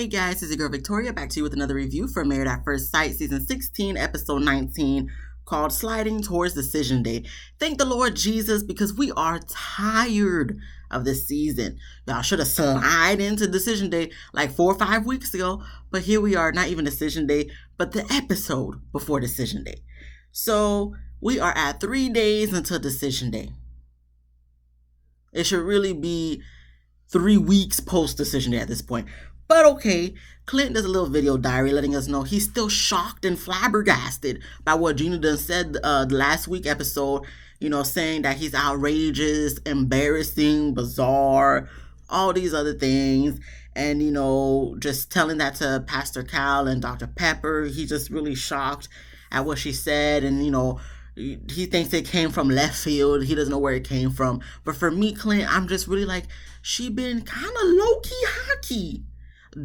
Hey guys, it's your girl Victoria back to you with another review for Married at First Sight, Season 16, Episode 19, called Sliding Towards Decision Day. Thank the Lord Jesus because we are tired of this season. Y'all should have slid into Decision Day like 4 or 5 weeks ago, but here we are, not even Decision Day, but the episode before Decision Day. So we are at 3 days until Decision Day. It should really be 3 weeks post Decision Day at this point. But okay, Clint does a little video diary letting us know he's still shocked and flabbergasted by what Gina done said the last week episode, saying that he's outrageous, embarrassing, bizarre, all these other things. And, just telling that to Pastor Cal and Dr. Pepper. He's just really shocked at what she said. And, he thinks it came from left field. He doesn't know where it came from. But for me, Clint, I'm just really like, she been kind of low-key hockey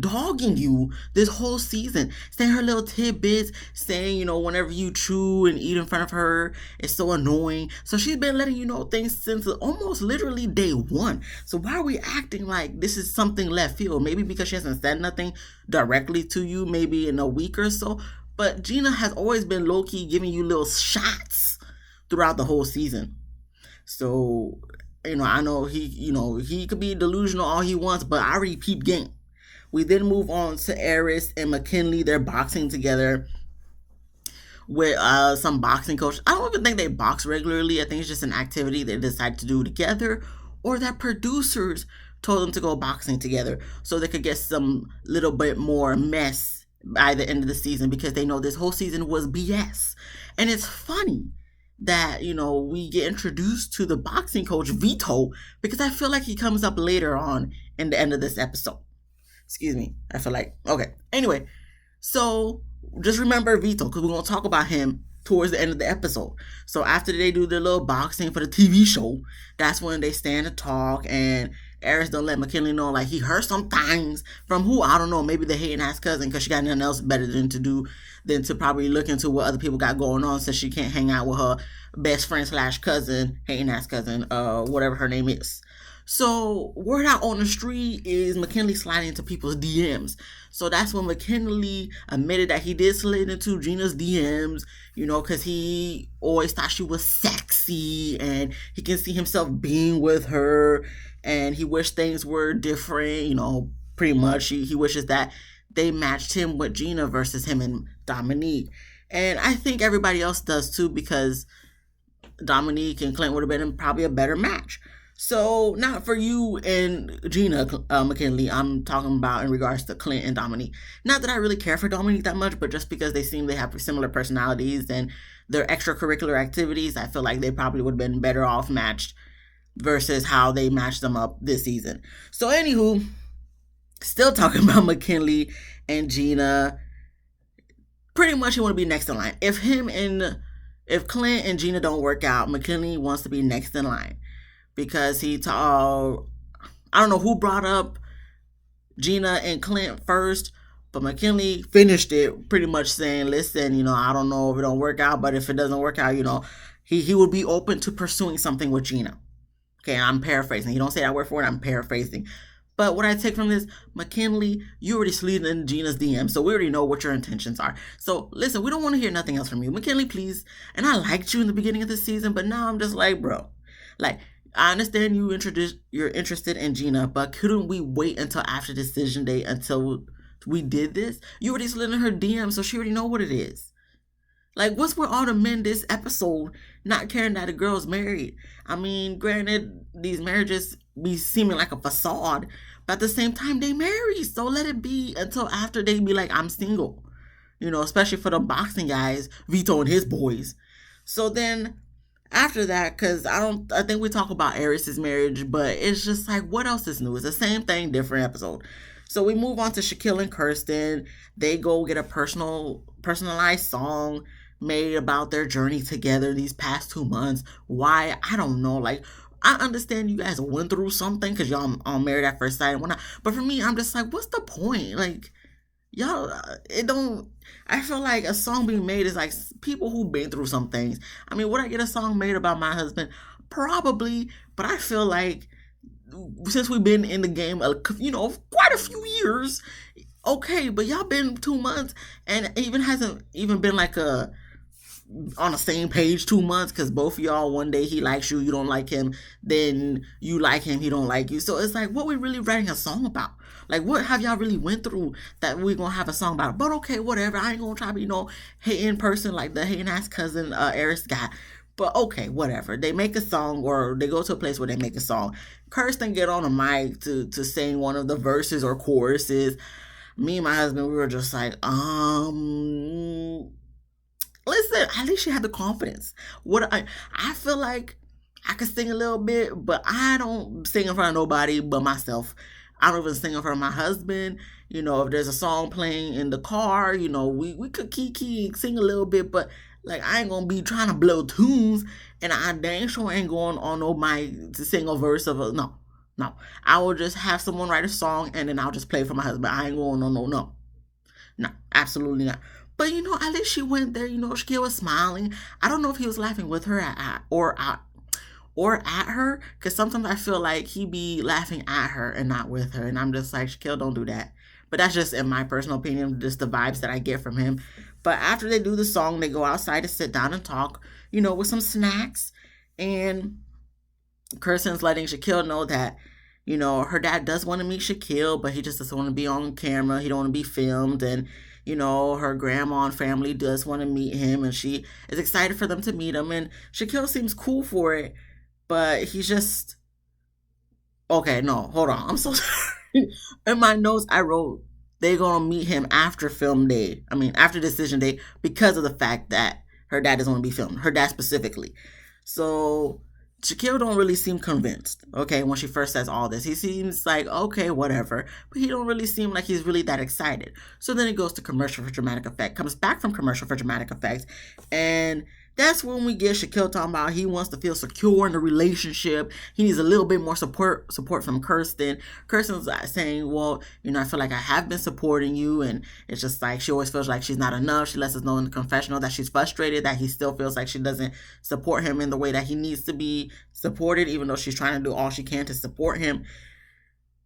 dogging you this whole season, saying her little tidbits, saying, whenever you chew and eat in front of her, it's so annoying. So she's been letting you know things since almost literally day one. So why are we acting like this is something left field? Maybe because she hasn't said nothing directly to you, maybe in a week or so. But Gina has always been low-key giving you little shots throughout the whole season. So, I know he could be delusional all he wants, but I already peeped game. We then move on to Airris and McKinley. They're boxing together with some boxing coach. I don't even think they box regularly. I think it's just an activity they decide to do together, or that producers told them to go boxing together so they could get some little bit more mess by the end of the season, because they know this whole season was BS. And it's funny that, we get introduced to the boxing coach, Vito, because I feel like he comes up later on in the end of this episode. Excuse me. I feel like, okay. Anyway, so just remember Vito, because we're going to talk about him towards the end of the episode. So after they do their little boxing for the TV show, that's when they stand and talk, and Airris don't let McKinley know, like, he heard some things from who, I don't know, maybe the hating ass cousin, because she got nothing else better than to do than to probably look into what other people got going on, since she can't hang out with her best friend / cousin, hating ass cousin, whatever her name is. So word out on the street is McKinley sliding into people's DMs. So that's when McKinley admitted that he did slid into Gina's DMs, because he always thought she was sexy and he can see himself being with her, and he wished things were different, pretty much. He wishes that they matched him with Gina versus him and Dominique. And I think everybody else does too, because Dominique and Clint would have been probably a better match. So, not for you and Gina, McKinley, I'm talking about in regards to Clint and Dominique. Not that I really care for Dominique that much, but just because they seem they have similar personalities and their extracurricular activities, I feel like they probably would have been better off matched versus how they matched them up this season. So, anywho, still talking about McKinley and Gina. Pretty much he want to be next in line. If Clint and Gina don't work out, McKinley wants to be next in line. Because I don't know who brought up Gina and Clint first, but McKinley finished it pretty much saying, listen, I don't know if it don't work out, but if it doesn't work out, he would be open to pursuing something with Gina. Okay, I'm paraphrasing. He don't say that word for it, I'm paraphrasing. But what I take from this, McKinley, you already slid in Gina's DM, so we already know what your intentions are. So listen, we don't want to hear nothing else from you. McKinley, please. And I liked you in the beginning of the season, but now I'm just like, bro, like, I understand you're interested in Gina, but couldn't we wait until after Decision Day until we did this? You already slid in her DM, so she already know what it is. Like, what's with all the men this episode not caring that a girl's married? I mean, granted, these marriages be seeming like a facade, but at the same time, they marry. So let it be until after they be like, I'm single. Especially for the boxing guys, Vito and his boys. So then after that, because I think we talk about Airris' marriage, but it's just like, what else is new? It's the same thing, different episode. So we move on to Shaquille and Kirsten. They go get a personalized song made about their journey together these past 2 months. Why? I don't know. Like, I understand you guys went through something because y'all married at first sight and whatnot. But for me, I'm just like, what's the point? Like, y'all, I feel like a song being made is like people who've been through some things. I mean, would I get a song made about my husband? Probably, but I feel like since we've been in the game, quite a few years, Okay, but y'all been 2 months, and it even hasn't even been like a on the same page 2 months, because both of y'all, one day he likes you, you don't like him, then you like him, he don't like you. So it's like, what we really writing a song about? Like, what have y'all really went through that we gonna have a song about? But okay, whatever, I ain't gonna try to be hating person like the hating ass cousin Eris got. But okay, whatever, they make a song, or they go to a place where they make a song. Kirsten get on a mic to sing one of the verses or choruses. Me and my husband, we were just like, listen, at least she had the confidence. I feel like I could sing a little bit, but I don't sing in front of nobody but myself. I don't even sing in front of my husband. If there's a song playing in the car, we could kiki sing a little bit, but like, I ain't gonna be trying to blow tunes, and I dang sure ain't going on no mic to sing a verse of a no. No, I will just have someone write a song, and then I'll just play it for my husband. I ain't going on no, absolutely not. But at least she went there. Shaquille was smiling. I don't know if he was laughing with her or at her, because sometimes I feel like he be laughing at her and not with her, and I'm just like, Shaquille, don't do that. But that's just in my personal opinion, just the vibes that I get from him. But after they do the song, they go outside to sit down and talk, with some snacks, and Kirsten's letting Shaquille know that, her dad does want to meet Shaquille, but he just doesn't want to be on camera. He don't want to be filmed. And, her grandma and family does want to meet him, and she is excited for them to meet him. And Shaquille seems cool for it, but he's just, okay, no, hold on. I'm so sorry. In my notes, I wrote, they're going to meet him after film day. I mean, after decision day, because of the fact that her dad doesn't want to be filmed. Her dad specifically. So Shaquille don't really seem convinced, okay, when she first says all this. He seems like, okay, whatever, but he don't really seem like he's really that excited. So then he goes to commercial for dramatic effect, comes back from commercial for dramatic effects, and that's when we get Shaquille talking about he wants to feel secure in the relationship. He needs a little bit more support from Kirsten. Kirsten's saying, well, I feel like I have been supporting you, and it's just like she always feels like she's not enough. She lets us know in the confessional that she's frustrated, that he still feels like she doesn't support him in the way that he needs to be supported, even though she's trying to do all she can to support him.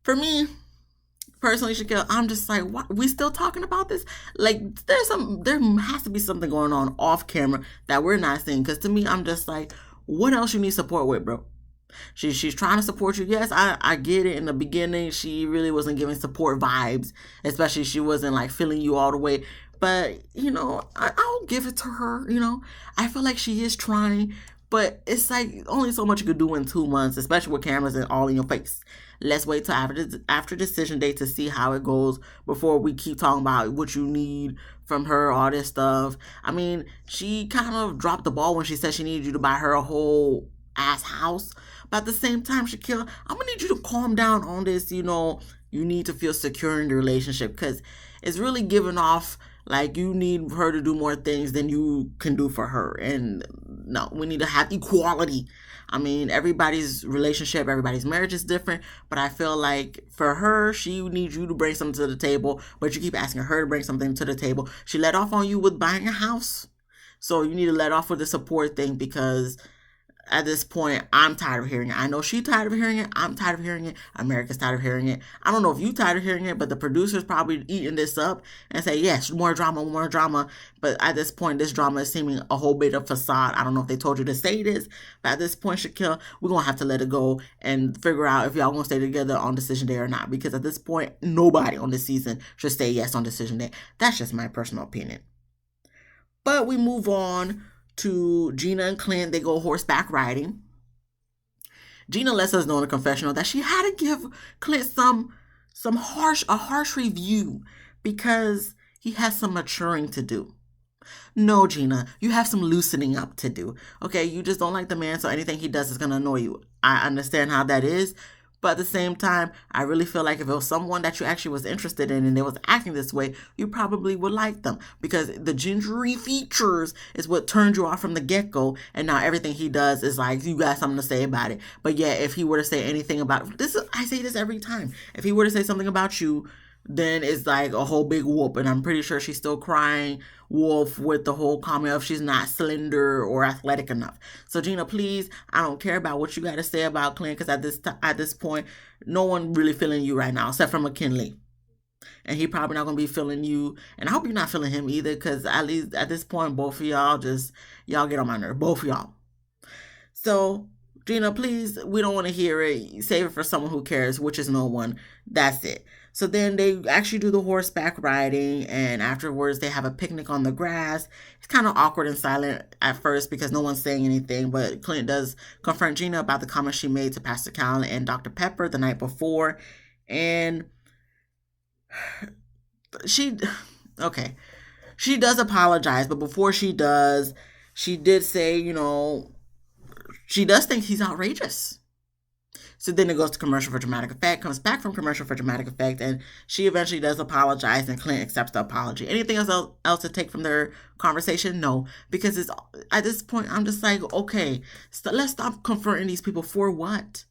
For me, personally, Shaquille, I'm just like, what? We still talking about this? Like, there has to be something going on off camera that we're not seeing. Because to me, I'm just like, what else you need support with, bro? She's trying to support you. Yes, I get it. In the beginning, she really wasn't giving support vibes, especially she wasn't like feeling you all the way. But I'll give it to her. I feel like she is trying, but it's like only so much you could do in 2 months, especially with cameras and all in your face. Let's wait till after decision day to see how it goes before we keep talking about what you need from her, all this stuff. I mean, she kind of dropped the ball when she said she needed you to buy her a whole ass house. But at the same time, Shaquille, I'm going to need you to calm down on this. You need to feel secure in the relationship, because it's really giving off like you need her to do more things than you can do for her. And no, we need to have equality. I mean, everybody's relationship, everybody's marriage is different, but I feel like for her, she needs you to bring something to the table, but you keep asking her to bring something to the table. She let off on you with buying a house, so you need to let off with the support thing, because at this point, I'm tired of hearing it. I know she's tired of hearing it. I'm tired of hearing it. America's tired of hearing it. I don't know if you're tired of hearing it, but the producers probably eating this up and say, yes, more drama, more drama. But at this point, this drama is seeming a whole bit of facade. I don't know if they told you to say this, but at this point, Shaquille, we're going to have to let it go and figure out if y'all going to stay together on decision day or not. Because at this point, nobody on this season should say yes on decision day. That's just my personal opinion. But we move on to Gina and Clint. They go horseback riding. Gina lets us know in the confessional that she had to give Clint a harsh review because he has some maturing to do. No, Gina, you have some loosening up to do. Okay, you just don't like the man, so anything he does is going to annoy you. I understand how that is. But at the same time, I really feel like if it was someone that you actually was interested in and they was acting this way, you probably would like them, because the gingery features is what turned you off from the get-go, and now everything he does is like, you got something to say about it. But yeah, if he were to say anything about this, I say this every time. If he were to say something about you, then it's like a whole big whoop, and I'm pretty sure she's still crying wolf with the whole comment of she's not slender or athletic enough. So Gina, please, I don't care about what you got to say about Clint, because at this point, no one really feeling you right now except for McKinley. And he probably not gonna be feeling you. And I hope you're not feeling him either, because at least at this point, both of y'all get on my nerve. Both of y'all. So, Gina, please, we don't want to hear it. Save it for someone who cares, which is no one. That's it. So then they actually do the horseback riding, and afterwards they have a picnic on the grass. It's kind of awkward and silent at first because no one's saying anything, but Clint does confront Gina about the comments she made to Pastor Cal and Dr. Pepper the night before. And she, okay, she does apologize, but before she does, she did say, she does think he's outrageous. So then it goes to commercial for dramatic effect, comes back from commercial for dramatic effect, and she eventually does apologize, and Clint accepts the apology. Anything else to take from their conversation? No, because it's at this point, I'm just like, okay, so let's stop confronting these people. For what?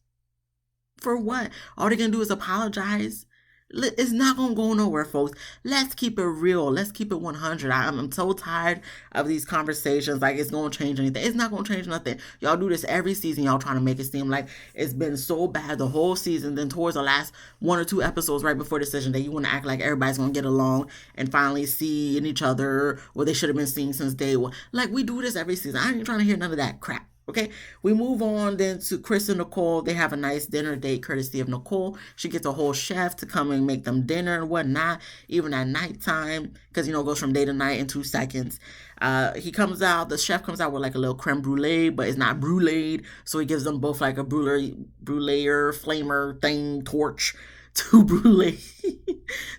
For what? All they're going to do is apologize. It's not going to go nowhere, folks. Let's keep it real. Let's keep it 100. I'm so tired of these conversations like it's going to change anything. It's not going to change nothing. Y'all do this every season. Y'all trying to make it seem like it's been so bad the whole season. Then towards the last 1 or 2 episodes right before decision day, you want to act like everybody's going to get along and finally see in each other what they should have been seeing since day one. Like, we do this every season. I ain't trying to hear none of that crap. Okay, we move on then to Chris and Nicole. They have a nice dinner date courtesy of Nicole. She gets a whole chef to come and make them dinner and whatnot, even at nighttime, because, it goes from day to night in 2 seconds. The chef comes out with like a little creme brulee, but it's not bruleed. So he gives them both like a brulee flamer thing, torch to brulee,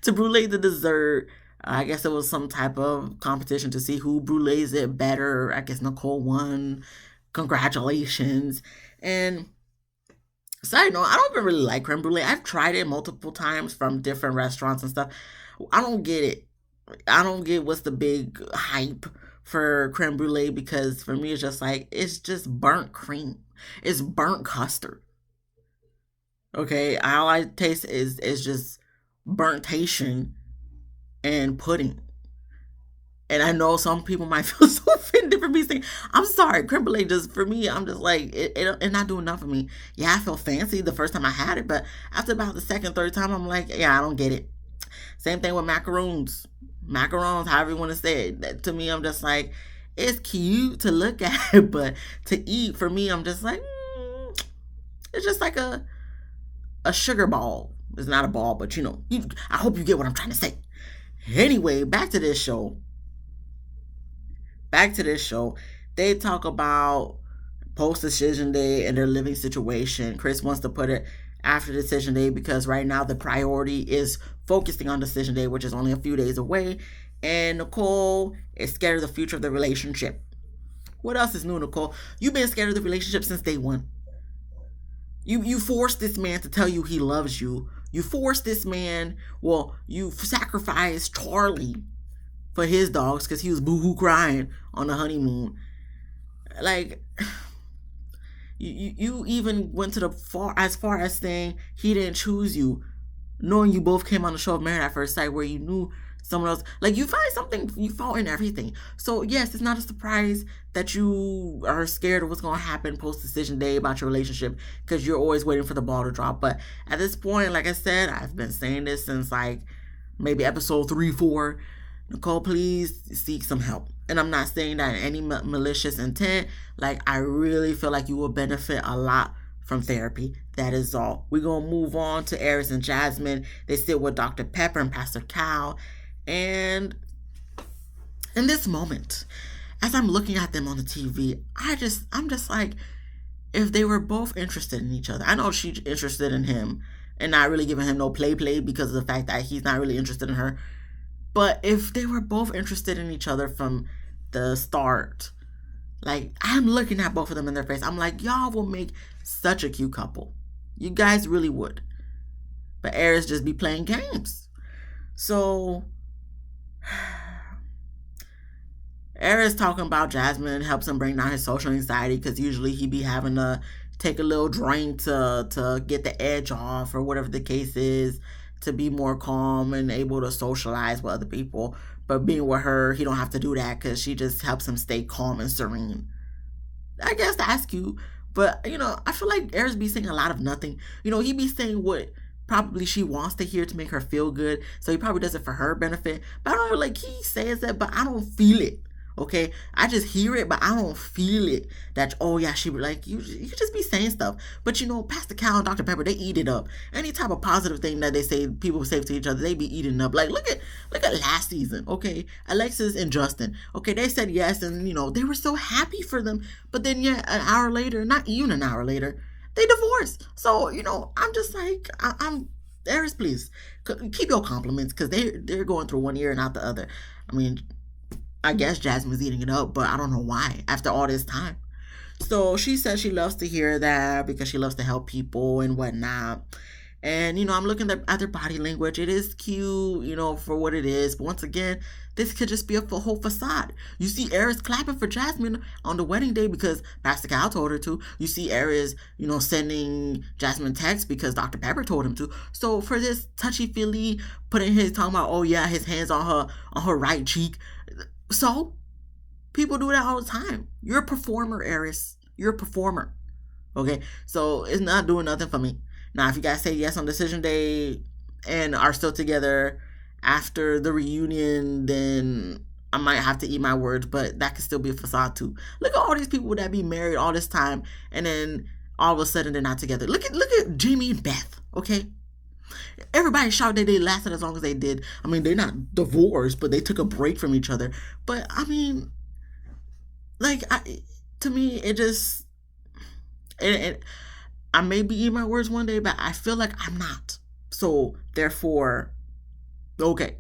to brulee the dessert. I guess it was some type of competition to see who brulees it better. I guess Nicole won. Congratulations. And side note, I don't even really like creme brulee. I've tried it multiple times from different restaurants and stuff. I don't get it. I don't get what's the big hype for creme brulee, because for me it's just like, it's just burnt cream. It's burnt custard. Okay, all I taste is just burntation and pudding. And I know some people might feel so offended for me saying, I'm sorry, creme brulee just, for me, I'm just like, it not doing enough for me. Yeah, I felt fancy the first time I had it, but after about the second, third time, I'm like, yeah, I don't get it. Same thing with macaroons. Macarons, however you want to say it. That, to me, I'm just like, it's cute to look at, but to eat, for me, I'm just like, it's just like a sugar ball. It's not a ball, but I hope you get what I'm trying to say. Anyway, back to this show. They talk about post-decision day and their living situation. Chris wants to put it after decision day because right now the priority is focusing on decision day, which is only a few days away. And Nicole is scared of the future of the relationship. What else is new, Nicole? You've been scared of the relationship since day one. You forced this man to tell you he loves you. You forced this man, you sacrificed Charlie for his dogs because he was boo-hoo crying on the honeymoon. Like, you even went to as far as saying he didn't choose you, knowing you both came on the show of Married at First Sight where you knew someone else. Like, you find something, you fault in everything. So yes, it's not a surprise that you are scared of what's going to happen post-decision day about your relationship because you're always waiting for the ball to drop. But at this point, like I said, I've been saying this since like maybe episode 3-4. Nicole, please seek some help. And I'm not saying that in any malicious intent. Like, I really feel like you will benefit a lot from therapy. That is all. We're going to move on to Aries and Jasmine. They sit with Dr. Pepper and Pastor Cal. And in this moment, as I'm looking at them on the TV, I'm just like, if they were both interested in each other. I know she's interested in him and not really giving him no play because of the fact that he's not really interested in her. But if they were both interested in each other from the start, like, I'm looking at both of them in their face. I'm like, y'all will make such a cute couple. You guys really would. But Aries just be playing games. So, Aries talking about Jasmine helps him bring down his social anxiety because usually he be having to take a little drink to get the edge off or whatever the case is, to be more calm and able to socialize with other people. But being with her, he don't have to do that because she just helps him stay calm and serene. I guess that's cute. But, I feel like Aries be saying a lot of nothing. He be saying what probably she wants to hear to make her feel good. So he probably does it for her benefit. But I don't really, like, he says that, but I don't feel it. Okay, I just hear it, but I don't feel it. That, oh yeah, she would, like, you just be saying stuff. But Pastor Cal and Dr. Pepper, they eat it up. Any type of positive thing that they say, people say to each other, they be eating up. Like, look at last season. Okay, Alexis and Justin. Okay, they said yes, and they were so happy for them. But then an hour later, not even an hour later, they divorced. So I'm just like, I'm Aries, please keep your compliments, because they're going through one ear and out the other. I mean, I guess Jasmine's eating it up, but I don't know why after all this time. So she says she loves to hear that because she loves to help people and whatnot. And, I'm looking at their body language. It is cute, for what it is. But once again, this could just be a whole facade. You see Aries clapping for Jasmine on the wedding day because Pastor Cal told her to. You see Aries, sending Jasmine texts because Dr. Pepper told him to. So for this touchy-feely, talking about, oh yeah, his hands on her right cheek. So people do that all the time. You're a performer, Aries. You're a performer. Okay? So it's not doing nothing for me. Now, if you guys say yes on decision day and are still together after the reunion, then I might have to eat my words, but that could still be a facade too. Look at all these people that be married all this time and then all of a sudden they're not together. Look at Jamie and Beth, okay? Everybody shout that they lasted as long as they did. I mean, they're not divorced, but they took a break from each other. But I mean, like, to me, it just... I may be eating my words one day, but I feel like I'm not. So, therefore, okay.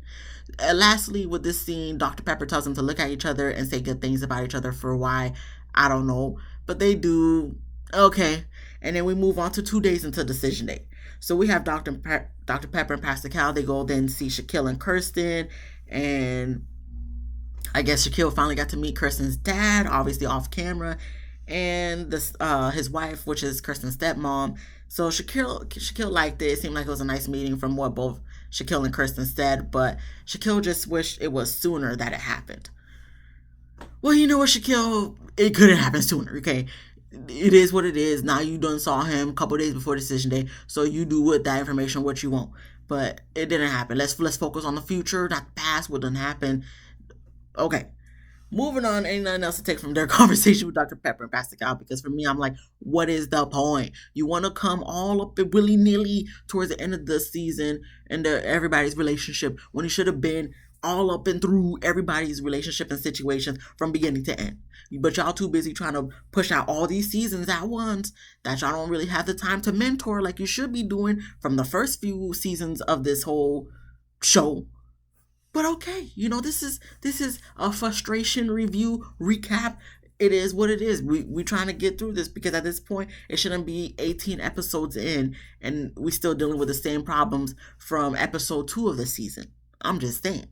Lastly, with this scene, Dr. Pepper tells them to look at each other and say good things about each other for why. I don't know. But they do. Okay. And then we move on to 2 days until decision day. So we have Dr. Pepper and Pastor Cal. They go then see Shaquille and Kirsten. And I guess Shaquille finally got to meet Kirsten's dad, obviously off camera. And his wife, which is Kirsten's stepmom. So Shaquille liked it. It seemed like it was a nice meeting from what both Shaquille and Kirsten said, but Shaquille just wished it was sooner that it happened. Well, you know what, Shaquille? It couldn't happen sooner, okay? It is what it is. Now you done saw him a couple days before decision day, so you do with that information what you want. But it didn't happen. Let's focus on the future, not the past, what done happen. Okay. Moving on, ain't nothing else to take from their conversation with Dr. Pepper and Pastor Cal, because for me, I'm like, what is the point? You want to come all up willy-nilly towards the end of the season and everybody's relationship when you should have been all up and through everybody's relationship and situations from beginning to end. But y'all too busy trying to push out all these seasons at once that y'all don't really have the time to mentor like you should be doing from the first few seasons of this whole show. But okay, this is a frustration review recap. It is what it is. We trying to get through this because at this point it shouldn't be 18 episodes in and we still dealing with the same problems from episode 2 of the season. I'm just saying.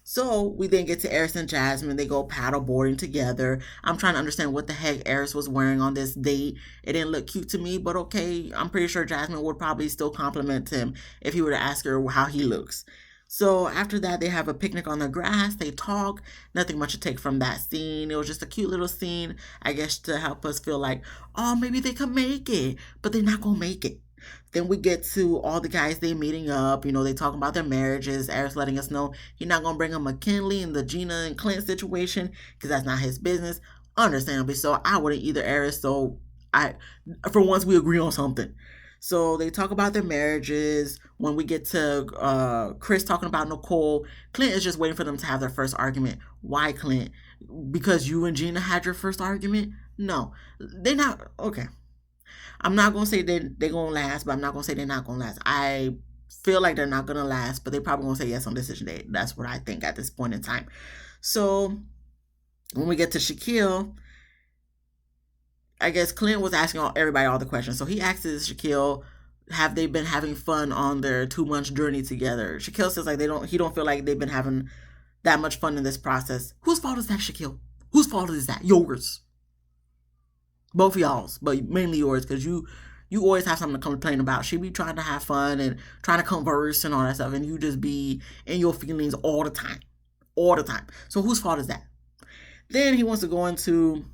So we then get to Aries and Jasmine. They go paddle boarding together. I'm trying to understand what the heck Aries was wearing on this date. It didn't look cute to me, but okay. I'm pretty sure Jasmine would probably still compliment him if he were to ask her how he looks. So after that, they have a picnic on the grass. They talk. Nothing much to take from that scene. It was just a cute little scene, I guess, to help us feel like, oh, maybe they could make it, but they're not going to make it. Then we get to all the guys they meeting up. They talking about their marriages. Aries letting us know he's not going to bring up McKinley and the Gina and Clint situation because that's not his business. Understandably so. I wouldn't either, Aries. So for once, we agree on something. So they talk about their marriages. When we get to Chris talking about Nicole, Clint is just waiting for them to have their first argument. Why, Clint? Because you and Gina had your first argument? No. They're not. Okay. I'm not going to say they're going to last, but I'm not going to say they're not going to last. I feel like they're not going to last, but they're probably going to say yes on decision day. That's what I think at this point in time. So when we get to Shaquille, I guess Clint was asking everybody all the questions. So he asks Shaquille, have they been having fun on their 2-month journey together? Shaquille says he don't feel like they've been having that much fun in this process. Whose fault is that, Shaquille? Whose fault is that? Yours. Both of y'all's, but mainly yours, because you always have something to complain about. She be trying to have fun and trying to converse and all that stuff, and you just be in your feelings all the time. All the time. So whose fault is that? Then he wants to go into...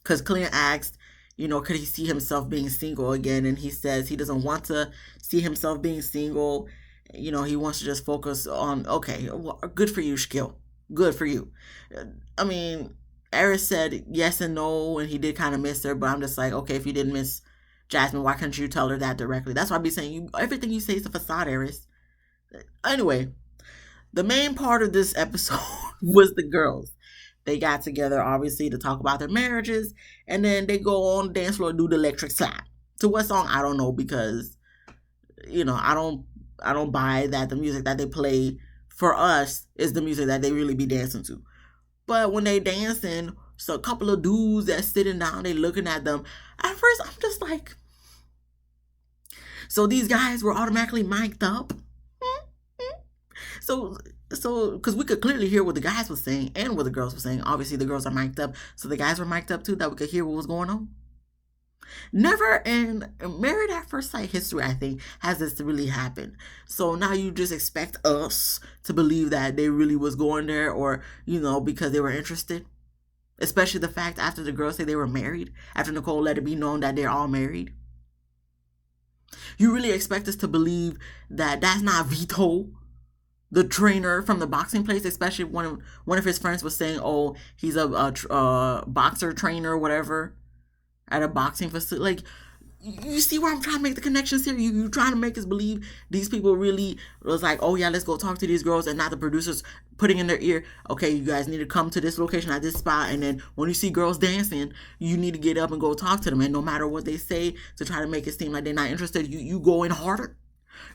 Because Clint asked, could he see himself being single again? And he says he doesn't want to see himself being single. He wants to just focus on, okay, well, good for you, Shaquille. Good for you. I mean, Eris said yes and no, and he did kind of miss her, but I'm just like, okay, if you didn't miss Jasmine, why can't you tell her that directly? That's why I be saying, everything you say is a facade, Eris. Anyway, the main part of this episode was the girls. They got together, obviously, to talk about their marriages, and then they go on the dance floor and do the electric slap. To what song? I don't know, because, I don't buy that the music that they play for us is the music that they really be dancing to. But when they dancing, so a couple of dudes that's sitting down, they looking at them. At first, I'm just like, so these guys were automatically mic'd up. So, because we could clearly hear what the guys were saying and what the girls were saying. Obviously, the girls are mic'd up, so the guys were mic'd up too, that we could hear what was going on. Never in Married at First Sight history, I think, has this really happened. So now you just expect us to believe that they really was going there, or, because they were interested. Especially the fact after the girls say they were married, after Nicole let it be known that they're all married. You really expect us to believe that that's not Vito, the trainer from the boxing place, especially when one of his friends was saying, oh, he's a boxer trainer or whatever at a boxing facility. Like, you see where I'm trying to make the connections here? You trying to make us believe these people really was like, oh yeah, let's go talk to these girls, and not the producers putting in their ear, okay, you guys need to come to this location at this spot, and then when you see girls dancing, you need to get up and go talk to them, and no matter what they say to try to make it seem like they're not interested, you go in harder.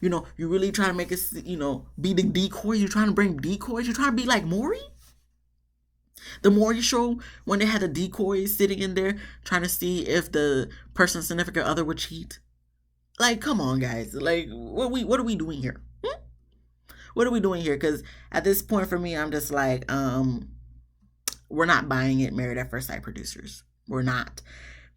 You really trying to make it, be the decoy. You're trying to bring decoys. You're trying to be like Maury. The Maury show, when they had the decoys sitting in there trying to see if the person's significant other would cheat. Like, come on, guys. Like, what are we doing here? What are we doing here? Because at this point for me, I'm just like, we're not buying it, Married at First Sight producers. We're not.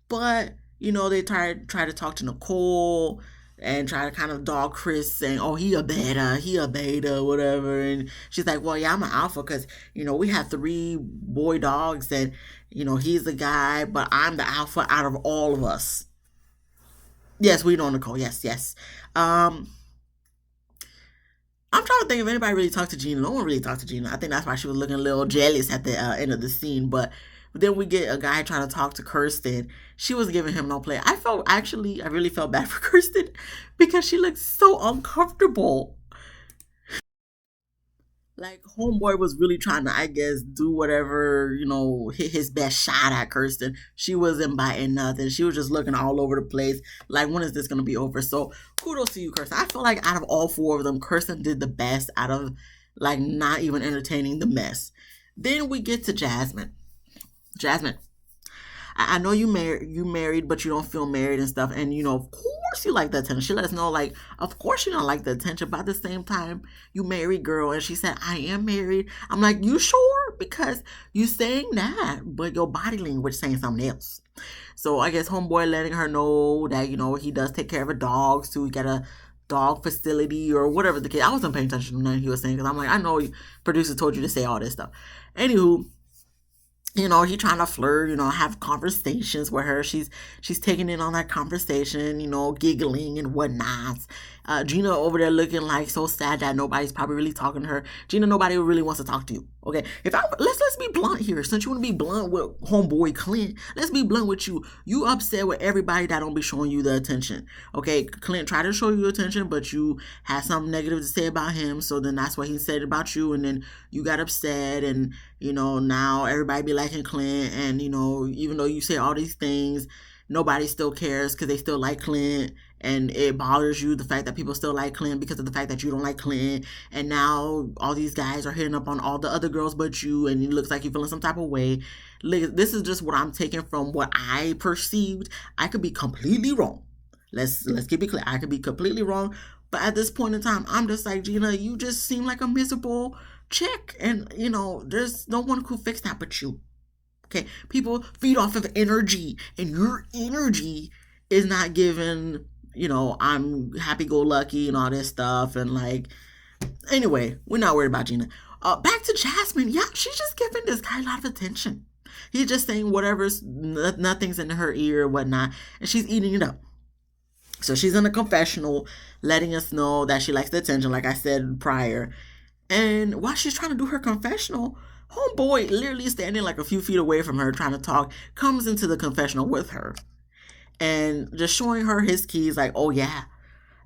But, they try to talk to Nicole and try to kind of dog Chris, saying, oh, he a beta, whatever. And she's like, well, yeah, I'm an alpha because, we have 3 boy dogs and, he's the guy, but I'm the alpha out of all of us. Yes, we know Nicole. Yes. I'm trying to think if anybody really talked to Gina. No one really talked to Gina. I think that's why she was looking a little jealous at the end of the scene. But then we get a guy trying to talk to Kirsten. She was giving him no play. I really felt bad for Kirsten because she looked so uncomfortable. Like, homeboy was really trying to, I guess, do whatever, hit his best shot at Kirsten. She wasn't biting nothing. She was just looking all over the place. Like, when is this going to be over? So, kudos to you, Kirsten. I feel like out of all 4 of them, Kirsten did the best out of, like, not even entertaining the mess. Then we get to Jasmine. Jasmine, I know you married, but you don't feel married and stuff. And, of course you like the attention. She let us know, like, of course you don't like the attention. But at the same time, you married, girl. And she said, I am married. I'm like, you sure? Because you saying that, but your body language saying something else. So I guess homeboy letting her know that, he does take care of her dogs too. He got a dog facility or whatever the case. I wasn't paying attention to nothing he was saying because I'm like, I know producer told you to say all this stuff. Anywho, he trying to flirt, have conversations with her. She's taking in on that conversation, giggling and whatnot. Gina over there looking like so sad that nobody's probably really talking to her. Gina, nobody really wants to talk to you. Okay, let's be blunt here. Since you want to be blunt with homeboy Clint, let's be blunt with you. You upset with everybody that don't be showing you the attention. Okay, Clint tried to show you attention, but you had something negative to say about him. So then that's what he said about you, and then you got upset, and now everybody be liking Clint, and even though you say all these things, nobody still cares because they still like Clint. And it bothers you, the fact that people still like Clint because of the fact that you don't like Clint. And now all these guys are hitting up on all the other girls but you, and it looks like you're feeling some type of way. This is just what I'm taking from what I perceived. I could be completely wrong. Let's keep it clear. I could be completely wrong. But at this point in time, I'm just like, Gina, you just seem like a miserable chick. And, there's no one who fix that but you. Okay? People feed off of energy. And your energy is not given... I'm happy-go-lucky and all this stuff. And, anyway, we're not worried about Gina. Back to Jasmine. Yeah, she's just giving this guy a lot of attention. He's just saying whatever's, nothing's in her ear or whatnot, and she's eating it up. So she's in a confessional, letting us know that she likes the attention, like I said prior. And while she's trying to do her confessional, homeboy, literally standing like a few feet away from her trying to talk, comes into the confessional with her. And just showing her his keys, like, oh yeah,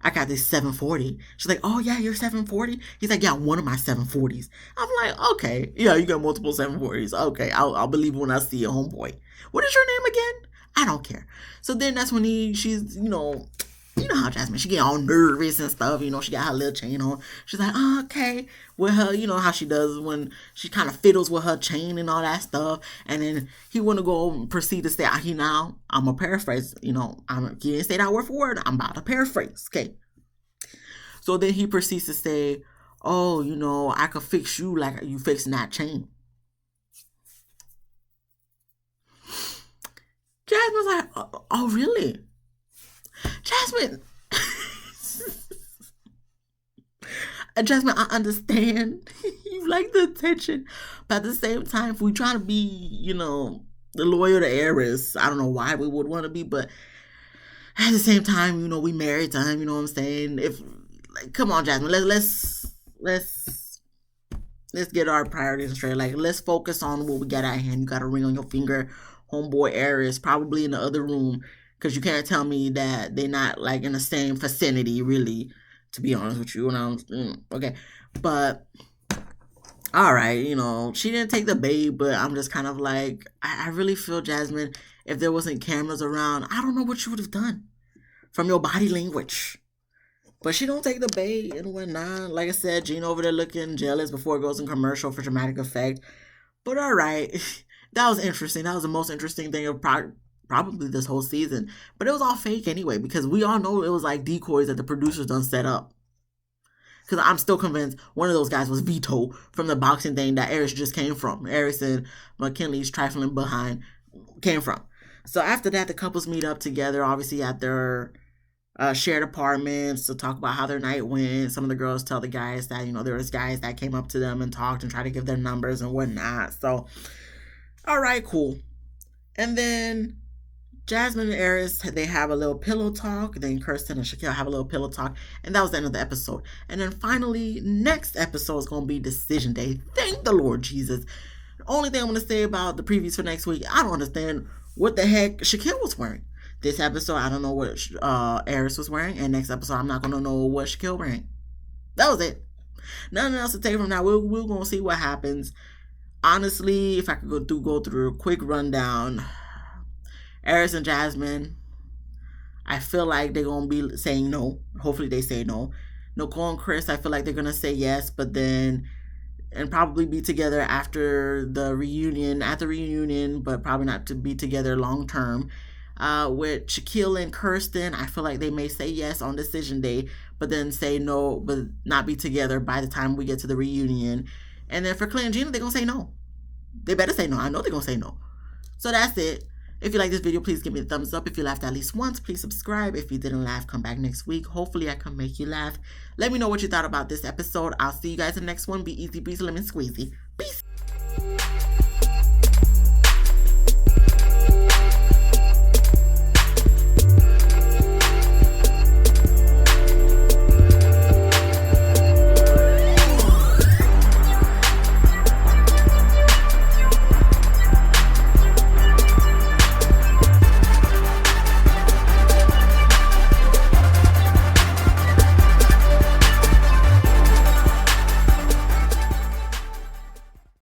I got this 740. She's like, oh yeah, you're 740? He's like, yeah, one of my 740s. I'm like, okay, yeah, you got multiple 740s. Okay, I'll believe when I see a homeboy. What is your name again? I don't care. So then that's when she's, you know how Jasmine, she get all nervous and stuff, she got her little chain on. She's like, oh, okay. With her, you know how she does when she kind of fiddles with her chain and all that stuff. And then he want to go and proceed to say, I'm going to paraphrase, he didn't say that word for word. I'm about to paraphrase, okay? So then he proceeds to say, oh, I could fix you like you fixing that chain. Jasmine's like, oh really? Jasmine, I understand you like the attention, but at the same time, if we try to be, the lawyer to heiress, I don't know why we would want to be, but at the same time, we married to him. You know what I'm saying? Come on, Jasmine, let's get our priorities straight. Like, let's focus on what we got at hand. You got a ring on your finger, homeboy heiress, probably in the other room. Because you can't tell me that they're not, like, in the same vicinity, really, to be honest with you. Okay. But, all right, she didn't take the bait, but I'm just kind of like, I really feel, Jasmine, if there wasn't cameras around, I don't know what you would have done from your body language. But she don't take the bait and whatnot. Like I said, Gina over there looking jealous before it goes in commercial for dramatic effect. But, all right, that was interesting. That was the most interesting thing of probably this whole season, but it was all fake anyway, because we all know it was like decoys that the producers done set up. Because I'm still convinced one of those guys was Vito from the boxing thing that Aries just came from. Aries and McKinley's trifling behind came from. So after that, the couples meet up together, obviously at their shared apartments, to talk about how their night went. Some of the girls tell the guys that, there was guys that came up to them and talked and tried to give their numbers and whatnot. So, all right, cool. And then Jasmine and Aries, they have a little pillow talk. Then Kirsten and Shaquille have a little pillow talk. And that was the end of the episode. And then finally, next episode is going to be Decision Day. Thank the Lord Jesus. The only thing I'm going to say about the previews for next week, I don't understand what the heck Shaquille was wearing. This episode, I don't know what Aries was wearing. And next episode, I'm not going to know what Shaquille wearing. That was it. Nothing else to take from now. We're going to see what happens. Honestly, if I could go through a quick rundown, Aries and Jasmine, I feel like they're going to be saying no. Hopefully they say no. Nicole and Chris, I feel like they're going to say yes, but then, and probably be together after the reunion, but probably not to be together long term. With Shaquille and Kirsten, I feel like they may say yes on Decision Day, but then say no, but not be together by the time we get to the reunion. And then for Clay and Gina, they're going to say no. They better say no. I know they're going to say no. So that's it. If you like this video, please give me a thumbs up. If you laughed at least once, please subscribe. If you didn't laugh, come back next week. Hopefully, I can make you laugh. Let me know what you thought about this episode. I'll see you guys in the next one. Be easy, breezy, lemon squeezy.